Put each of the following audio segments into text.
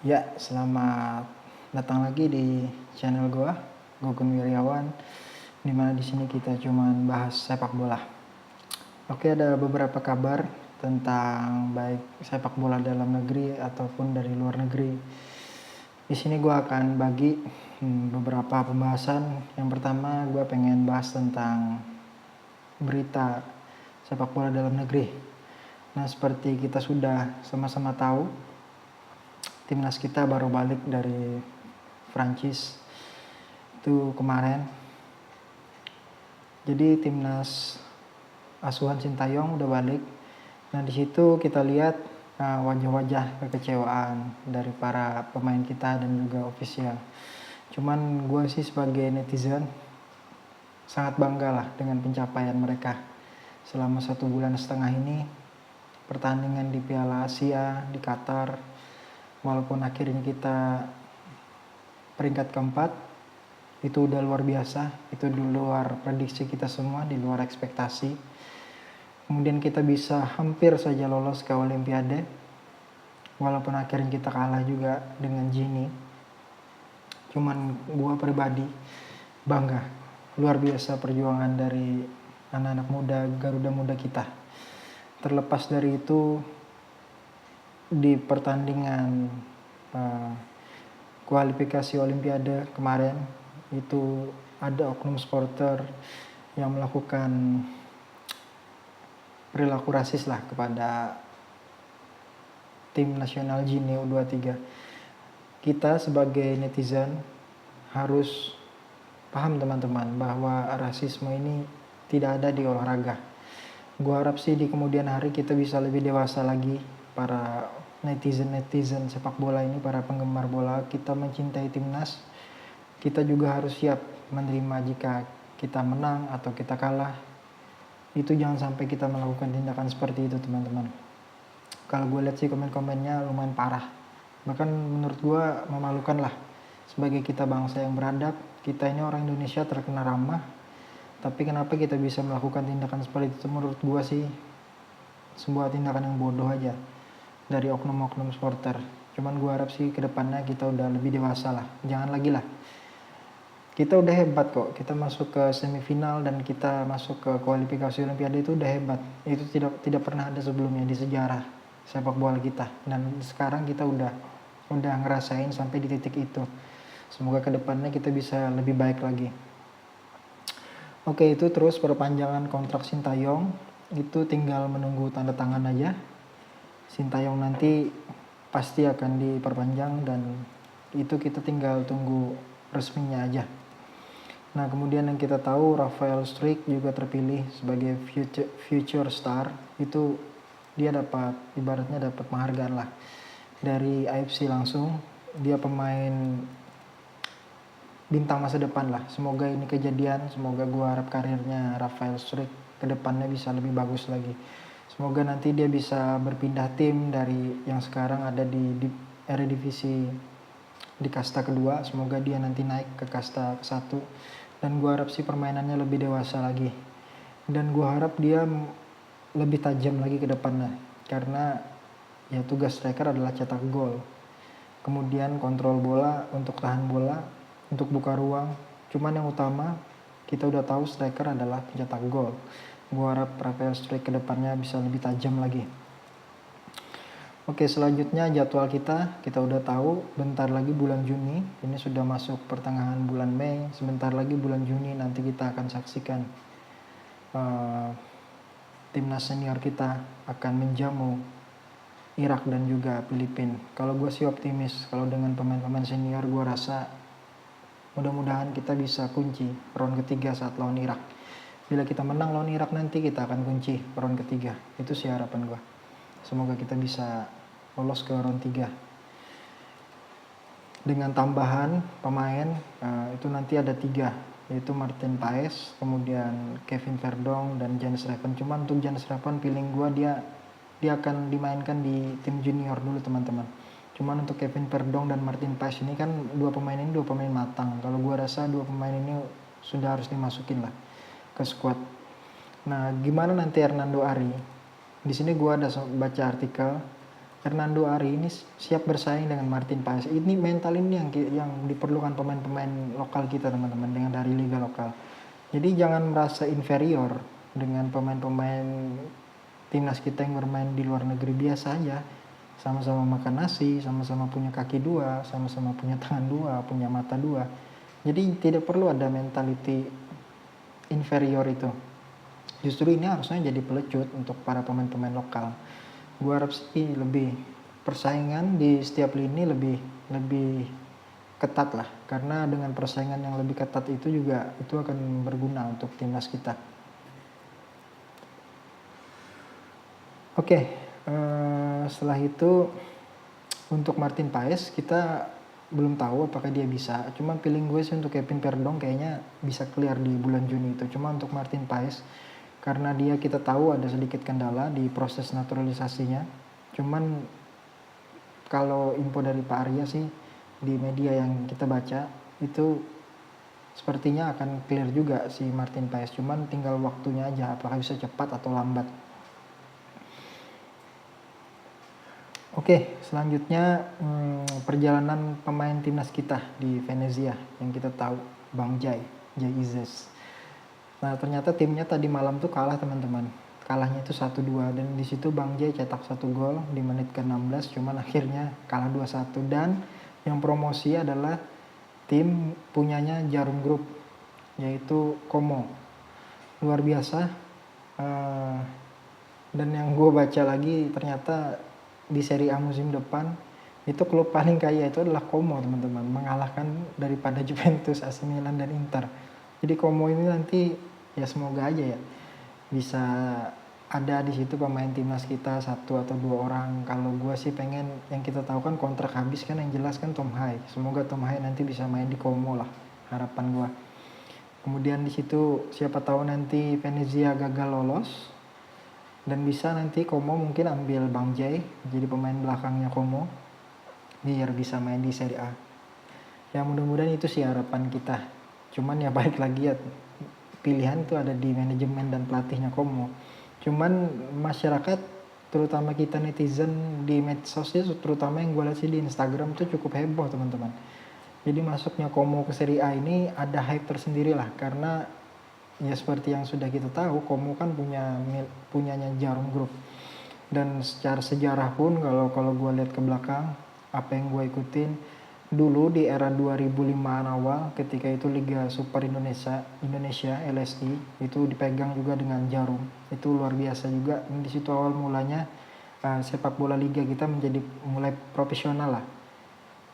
Ya, selamat datang lagi di channel gua, Gokun Wiryawan, dimana di sini kita cuman bahas sepak bola. Oke, ada beberapa kabar tentang baik sepak bola dalam negeri ataupun dari luar negeri. Di sini gua akan bagi beberapa pembahasan. Yang pertama, gua pengen bahas tentang berita sepak bola dalam negeri. Nah, seperti kita sudah sama-sama tahu, timnas kita baru balik dari Prancis itu kemarin. Jadi timnas asuhan Sintayong udah balik. Nah, di situ kita lihat wajah-wajah kekecewaan dari para pemain kita dan juga ofisial. Cuman gue sih sebagai netizen sangat bangga lah dengan pencapaian mereka selama 1,5 bulan ini. Pertandingan di Piala Asia di Qatar, walaupun akhirnya kita peringkat keempat, itu udah luar biasa, itu di luar prediksi kita semua, di luar ekspektasi. Kemudian kita bisa hampir saja lolos ke Olimpiade, walaupun akhirnya kita kalah juga dengan Gini. Cuman gua pribadi bangga, luar biasa perjuangan dari anak-anak muda Garuda Muda kita. Terlepas dari itu, di pertandingan kualifikasi Olimpiade kemarin itu ada oknum supporter yang melakukan perilaku rasis lah kepada tim nasional Gini U23. Kita sebagai netizen harus paham teman-teman bahwa rasisme ini tidak ada di olahraga. Gua harap sih di kemudian hari kita bisa lebih dewasa lagi, para netizen sepak bola ini, para penggemar bola. Kita mencintai timnas, kita juga harus siap menerima jika kita menang atau kita kalah. Itu jangan sampai kita melakukan tindakan seperti itu teman-teman. Kalau gue lihat sih komen-komennya lumayan parah, bahkan menurut gue memalukan lah. Sebagai kita bangsa yang beradab, kita ini orang Indonesia terkenal ramah, tapi kenapa kita bisa melakukan tindakan seperti itu? Menurut gue sih sebuah tindakan yang bodoh aja dari oknum-oknum supporter. Cuman gue harap sih kedepannya kita udah lebih dewasa lah, jangan lagi lah. Kita udah hebat kok, kita masuk ke semifinal dan kita masuk ke kualifikasi Olimpiade, itu udah hebat. Itu tidak pernah ada sebelumnya di sejarah sepak bola kita. Dan sekarang kita udah ngerasain sampai di titik itu. Semoga kedepannya kita bisa lebih baik lagi. Oke, itu terus perpanjangan kontrak Sintayong, itu tinggal menunggu tanda tangan aja. Sintayong nanti pasti akan diperpanjang dan itu kita tinggal tunggu resminya aja. Nah, kemudian yang kita tahu Rafael Struijk juga terpilih sebagai future star. Itu dia ibaratnya dapat penghargaan lah dari AFC langsung. Dia pemain bintang masa depan lah. Semoga ini kejadian, semoga gua harap karirnya Rafael Struijk ke depannya bisa lebih bagus lagi. Semoga nanti dia bisa berpindah tim dari yang sekarang ada di Eredivisie di kasta kedua, semoga dia nanti naik ke kasta ke-1. Dan gue harap sih permainannya lebih dewasa lagi. Dan gue harap dia lebih tajam lagi ke depannya. Karena ya tugas striker adalah cetak gol. Kemudian kontrol bola, untuk tahan bola, untuk buka ruang. Cuman yang utama kita udah tahu striker adalah pencetak gol. Gue harap Rafael Struijk ke depannya bisa lebih tajam lagi. Oke, selanjutnya jadwal kita udah tahu, bentar lagi bulan Juni, ini sudah masuk pertengahan bulan Mei, sebentar lagi bulan Juni nanti kita akan saksikan timnas senior kita akan menjamu Irak dan juga Filipina. Kalau gue sih optimis, kalau dengan pemain-pemain senior gue rasa mudah-mudahan kita bisa kunci round ketiga saat lawan Irak. Bila kita menang lawan Irak nanti kita akan kunci round ketiga, itu sih harapan gue. Semoga kita bisa lolos ke round 3. Dengan tambahan pemain itu nanti ada 3, yaitu Martin Paes, kemudian Kevin Verdong dan Janus Reven. Cuman untuk Janus Reven feeling gue dia akan dimainkan di tim junior dulu teman-teman. Cuman untuk Kevin Verdong dan Martin Paes ini kan dua pemain matang. Kalau gue rasa dua pemain ini sudah harus dimasukin lah ke squad. Nah, gimana nanti Hernando Ari? Di sini gue ada baca artikel Hernando Ari ini siap bersaing dengan Martin Paes. Ini mental ini yang diperlukan pemain-pemain lokal kita teman-teman, dengan dari liga lokal. Jadi jangan merasa inferior dengan pemain-pemain timnas kita yang bermain di luar negeri. Biasa aja, sama-sama makan nasi, sama-sama punya kaki dua, sama-sama punya tangan dua, punya mata dua. Jadi tidak perlu ada mentality inferior itu. Justru ini harusnya jadi pelecut untuk para pemain-pemain lokal. Gua harap sih lebih persaingan di setiap lini lebih ketat lah, karena dengan persaingan yang lebih ketat itu juga itu akan berguna untuk timnas kita. Oke, setelah itu untuk Martin Paes kita belum tahu apakah dia bisa. Cuma feeling gue sih untuk Kevin Perdong kayaknya bisa clear di bulan Juni itu. Cuma untuk Martin Paes, karena dia kita tahu ada sedikit kendala di proses naturalisasinya. Cuman kalau info dari Pak Arya sih di media yang kita baca itu sepertinya akan clear juga si Martin Paes. Cuman tinggal waktunya aja apakah bisa cepat atau lambat. Oke, selanjutnya perjalanan pemain timnas kita di Venezia yang kita tahu, Bang Jai Izes. Nah, ternyata timnya tadi malam tuh kalah teman-teman. Kalahnya itu 1-2 dan di situ Bang Jai cetak 1 gol di menit ke-16, cuman akhirnya kalah 2-1. Dan yang promosi adalah tim punyanya Jarum Group, yaitu Como. Luar biasa. Dan yang gue baca lagi ternyata di Serie A musim depan itu klub paling kaya itu adalah Como teman-teman, mengalahkan daripada Juventus, AC Milan dan Inter. Jadi Como ini nanti ya semoga aja ya bisa ada di situ pemain timnas kita 1 atau 2 orang. Kalau gue sih pengen, yang kita tahu kan kontrak habis kan, yang jelas kan Tom Hai. Semoga Tom Hai nanti bisa main di Como lah, harapan gue. Kemudian di situ siapa tahu nanti Venezia gagal lolos dan bisa nanti Como mungkin ambil Bang Jai jadi pemain belakangnya Como biar bisa main di Serie A. Ya mudah-mudahan itu sih harapan kita. Cuman ya balik lagi ya, pilihan itu ada di manajemen dan pelatihnya Como. Cuman masyarakat, terutama kita netizen di medsos itu, terutama yang gue lihat sih di Instagram tuh cukup heboh teman-teman. Jadi masuknya Como ke Serie A ini ada hype tersendiri lah, karena ya seperti yang sudah kita tahu, Como kan punyanya Jarum Group. Dan secara sejarah pun kalau gue lihat ke belakang, apa yang gue ikutin dulu di era 2005-an awal, ketika itu Liga Super Indonesia LSI itu dipegang juga dengan Jarum. Itu luar biasa juga. Di situ awal mulanya sepak bola liga kita menjadi mulai profesional lah.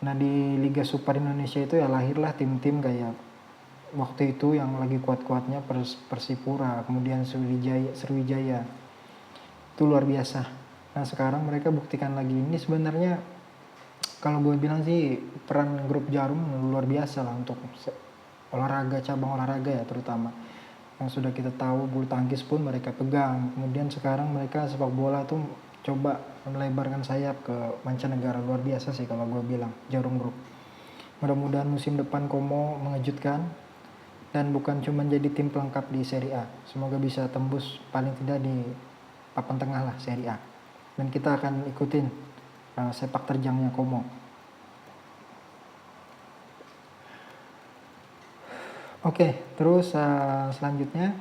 Nah di Liga Super Indonesia itu ya lahirlah tim-tim kayak waktu itu yang lagi kuat-kuatnya Persipura, kemudian Sriwijaya. Itu luar biasa. Nah sekarang mereka buktikan lagi. Ini sebenarnya kalau gue bilang sih peran grup Jarum luar biasa lah untuk olahraga, cabang olahraga ya terutama. Yang sudah kita tahu bulu tangkis pun mereka pegang. Kemudian sekarang mereka sepak bola tuh coba melebarkan sayap ke mancanegara. Luar biasa sih kalau gue bilang Jarum Group. Mudah-mudahan musim depan Como mengejutkan dan bukan cuma jadi tim pelengkap di Serie A. Semoga bisa tembus paling tidak di papan tengah lah Serie A. Dan kita akan ikutin sepak terjangnya Como. Oke, terus selanjutnya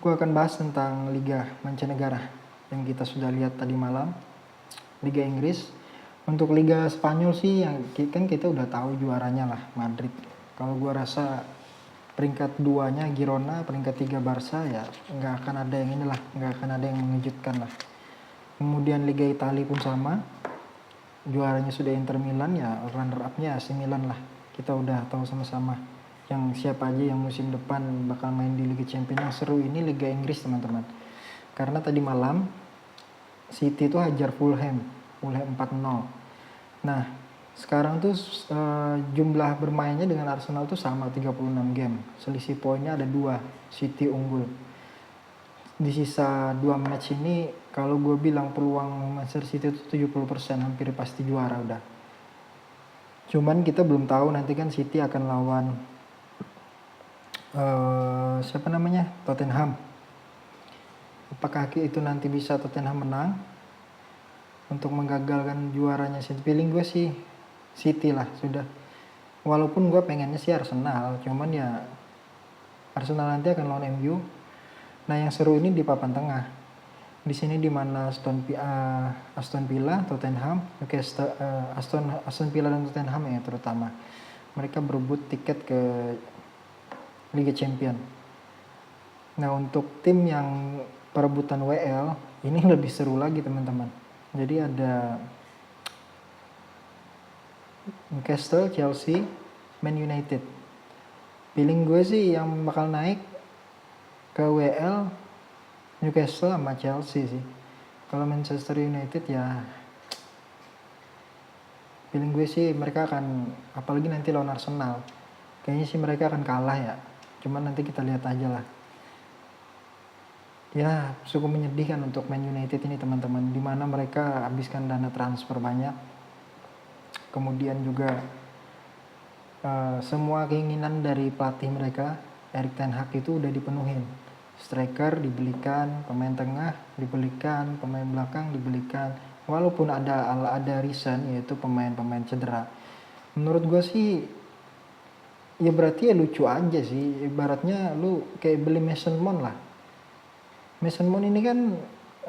gue akan bahas tentang Liga Mancanegara yang kita sudah lihat tadi malam. Liga Inggris. Untuk Liga Spanyol sih yang kan kita udah tahu juaranya lah, Madrid. Kalau gue rasa peringkat 2-nya Girona, peringkat 3 Barca ya nggak akan ada yang inilah, nggak akan ada yang mengejutkan lah. Kemudian Liga Italia pun sama, juaranya sudah Inter Milan, ya runner up-nya AC Milan lah. Kita udah tahu sama-sama yang siapa aja yang musim depan bakal main di Liga Champions. Yang seru ini Liga Inggris teman-teman, karena tadi malam City itu hajar Fulham 4-0. Nah sekarang tuh jumlah bermainnya dengan Arsenal tuh sama 36 game. Selisih poinnya ada 2, City unggul. Di sisa 2 match ini kalau gue bilang peluang Manchester City itu 70%, hampir pasti juara udah. Cuman kita belum tahu nanti kan City akan lawan siapa namanya, Tottenham. Apakah itu nanti bisa Tottenham menang untuk menggagalkan juaranya City? Feeling gue sih City lah sudah. Walaupun gue pengennya sih Arsenal, cuman ya Arsenal nanti akan lawan MU. Nah yang seru ini di papan tengah. Di sini di mana Aston Villa, Tottenham, Newcastle, Aston Villa dan Tottenham ya terutama. Mereka berebut tiket ke Liga Champion. Nah untuk tim yang perebutan WL ini lebih seru lagi teman-teman. Jadi ada Newcastle, Chelsea, Man United. Feeling gue sih yang bakal naik ke WL Newcastle sama Chelsea sih. Kalau Manchester United ya feeling gue sih mereka akan, apalagi nanti lawan Arsenal, kayaknya sih mereka akan kalah ya. Cuman nanti kita lihat aja lah. Ya cukup menyedihkan untuk Man United ini teman-teman, dimana mereka habiskan dana transfer banyak, kemudian juga semua keinginan dari pelatih mereka Erik ten Hag itu udah dipenuhin. Striker dibelikan, pemain tengah dibelikan, pemain belakang dibelikan, walaupun ada reason yaitu pemain-pemain cedera. Menurut gue sih ya berarti ya lucu aja sih, ibaratnya lu kayak beli Mason Mount lah. Mason Mount ini kan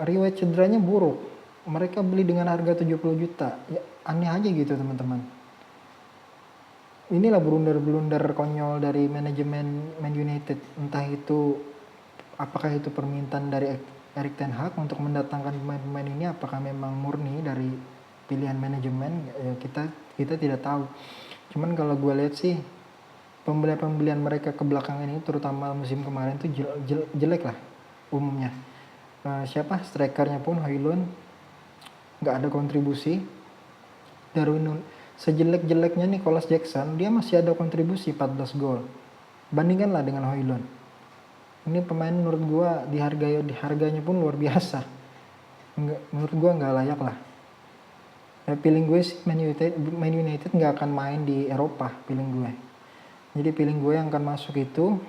riwayat cederanya buruk, mereka beli dengan harga 70 juta, ya aneh aja gitu teman-teman. Inilah blunder-blunder konyol dari manajemen Man United, entah itu apakah itu permintaan dari Erik ten Hag untuk mendatangkan pemain-pemain ini, apakah memang murni dari pilihan manajemen, ya kita tidak tahu. Cuman kalau gue lihat sih pembelian mereka ke belakang ini, terutama musim kemarin tuh jelek lah umumnya. Siapa strikernya pun Højlund nggak ada kontribusi. Darwin sejelek-jeleknya Nicholas Jackson, dia masih ada kontribusi 14 gol. Bandingkanlah dengan Højlund. Ini pemain menurut gua harganya pun luar biasa. Menurut gua nggak layak lah. Feeling gue sih Man United nggak akan main di Eropa, feeling gue. Jadi feeling gue yang akan masuk itu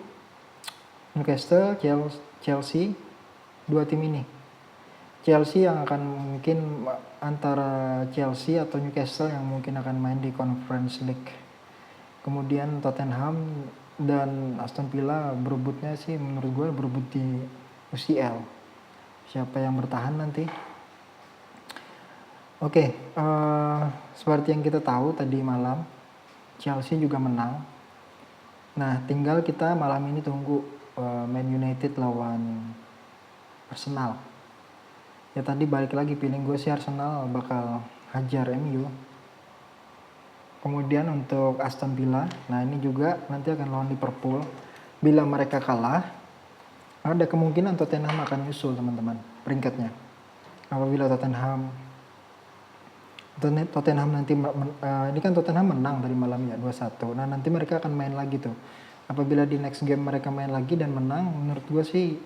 Newcastle, Chelsea, dua tim ini. Chelsea yang akan mungkin antara Chelsea atau Newcastle yang mungkin akan main di Conference League. Kemudian Tottenham dan Aston Villa berebutnya sih menurut gue berebut di UCL. Siapa yang bertahan nanti? Oke, seperti yang kita tahu tadi malam Chelsea juga menang. Nah tinggal kita malam ini tunggu Man United lawan Arsenal. Ya tadi balik lagi feeling gue sih Arsenal bakal hajar MU. Kemudian untuk Aston Villa, nah ini juga nanti akan lawan Liverpool. Bila mereka kalah, ada kemungkinan Tottenham akan nyusul teman-teman peringkatnya. Apabila Tottenham nanti ini kan Tottenham menang tadi malam ya 2-1. Nah nanti mereka akan main lagi tuh. Apabila di next game mereka main lagi dan menang, menurut gue sih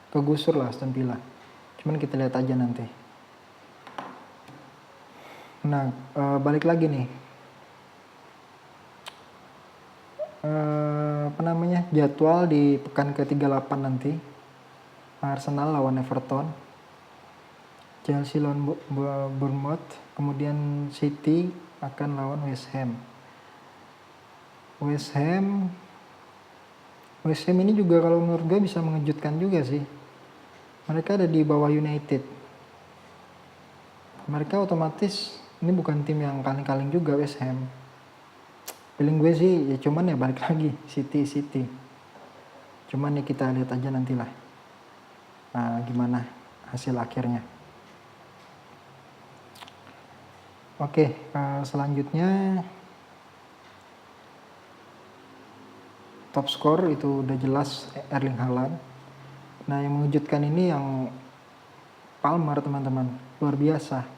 kegusur lah Aston Villa. Cuman kita lihat aja nanti. Nah balik lagi nih. Jadwal di pekan ke-38 nanti. Arsenal lawan Everton, Chelsea lawan Bournemouth, kemudian City akan lawan West Ham. West Ham ini juga kalau menurut gue bisa mengejutkan juga sih. Mereka ada di bawah United. Mereka otomatis ini bukan tim yang kaling-kaling juga West Ham. Feeling gue sih ya cuman ya balik lagi City. Cuman ya kita lihat aja nantilah gimana hasil akhirnya. Oke, selanjutnya top skor itu udah jelas Erling Haaland. Nah yang mengejutkan ini yang Palmer teman-teman, luar biasa.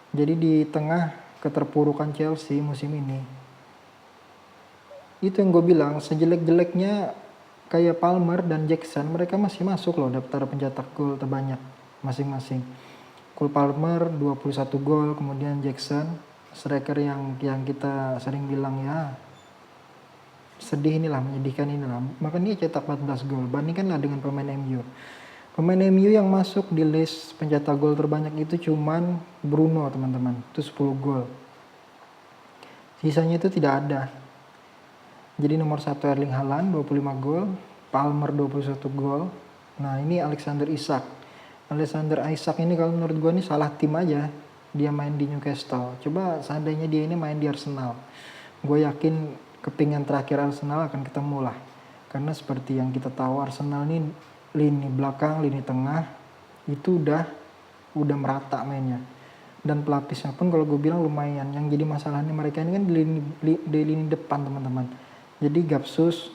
Jadi di tengah keterpurukan Chelsea musim ini, itu yang gue bilang sejelek-jeleknya kayak Palmer dan Jackson, mereka masih masuk loh daftar pencetak gol terbanyak masing-masing. Cole Palmer 21 gol, kemudian Jackson striker yang kita sering bilang ya sedih inilah, menyedihkan inilah. Makanya dia cetak 14 gol. Bandingkanlah dengan pemain MU. Pemain MU yang masuk di list pencetak gol terbanyak itu cuman Bruno, teman-teman. Itu 10 gol. Sisanya itu tidak ada. Jadi nomor 1 Erling Haaland 25 gol, Palmer 21 gol. Nah, ini Alexander Isak. Alexander Isak ini kalau menurut gue ini salah tim aja. Dia main di Newcastle. Coba seandainya dia ini main di Arsenal. Gue yakin kepingan terakhir Arsenal akan ketemu lah. Karena seperti yang kita tahu Arsenal ini lini belakang, lini tengah itu udah merata mainnya. Dan pelapisnya pun kalau gue bilang lumayan. Yang jadi masalahnya mereka ini kan di lini depan, teman-teman. Jadi Gapsus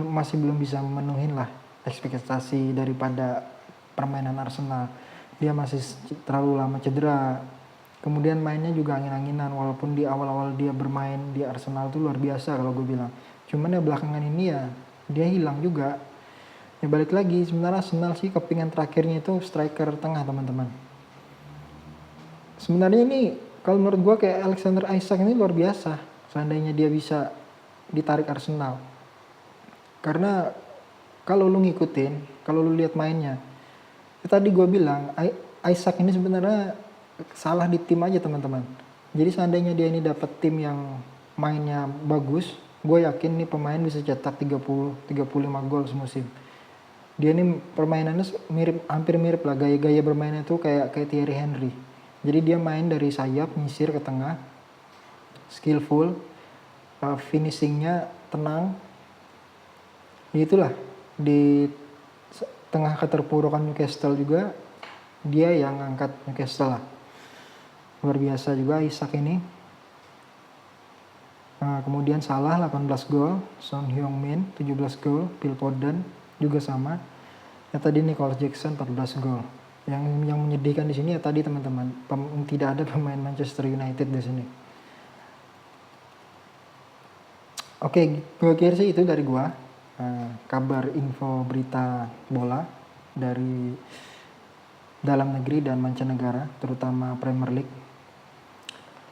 masih belum bisa memenuhi lah ekspektasi daripada permainan Arsenal. Dia masih terlalu lama cedera. Kemudian mainnya juga angin-anginan, walaupun di awal-awal dia bermain di Arsenal itu luar biasa kalau gue bilang. Cuman ya belakangan ini ya dia hilang juga. Ya balik lagi, sebenarnya Arsenal sih kepingan terakhirnya itu striker tengah, teman-teman. Sebenarnya ini kalau menurut gue kayak Alexander Isak ini luar biasa. Seandainya dia bisa ditarik Arsenal. Karena kalau lu ngikutin, kalau lu lihat mainnya, tadi gue bilang Isak ini sebenarnya salah di tim aja, teman-teman. Jadi seandainya dia ini dapat tim yang mainnya bagus, gue yakin nih pemain bisa cetak 30-35 gol semusim. Dia ini permainannya hampir mirip lah, gaya-gaya bermainnya tuh kayak Thierry Henry. Jadi dia main dari sayap nyisir ke tengah, skillful, finishingnya tenang. Itulah di tengah keterpurukan Newcastle juga dia yang angkat Newcastle lah. Luar biasa juga Isak ini. Kemudian Salah 18 gol, Son Heung-min 17 gol, Phil Foden juga sama. Ya tadi Nicholas Jackson 14 gol. Yang menyedihkan di sini ya tadi, teman-teman, tidak ada pemain Manchester United di sini. Oke, gue kira sih itu dari gua. Kabar info berita bola dari dalam negeri dan mancanegara, terutama Premier League.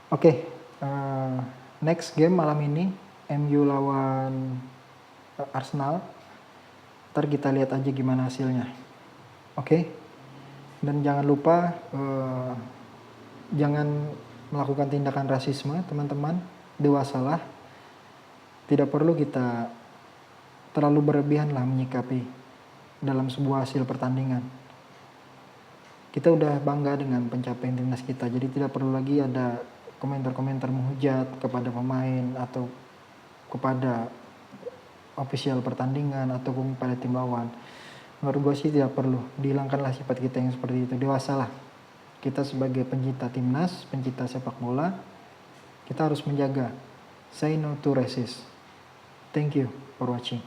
Oke, next game malam ini MU lawan Arsenal. Ntar kita lihat aja gimana hasilnya. Oke. Dan jangan lupa jangan melakukan tindakan rasisme, teman-teman. Dewasalah. Tidak perlu kita terlalu berlebihan lah menyikapi dalam sebuah hasil pertandingan. Kita udah bangga dengan pencapaian timnas kita, jadi tidak perlu lagi ada komentar-komentar menghujat kepada pemain atau kepada official pertandingan ataupun pada tim lawan. Menurut gue sih tidak perlu, dihilangkanlah sifat kita yang seperti itu. Dewasalah. Kita sebagai pencinta timnas, pencinta sepak bola, kita harus menjaga. Say no to racist. Thank you for watching.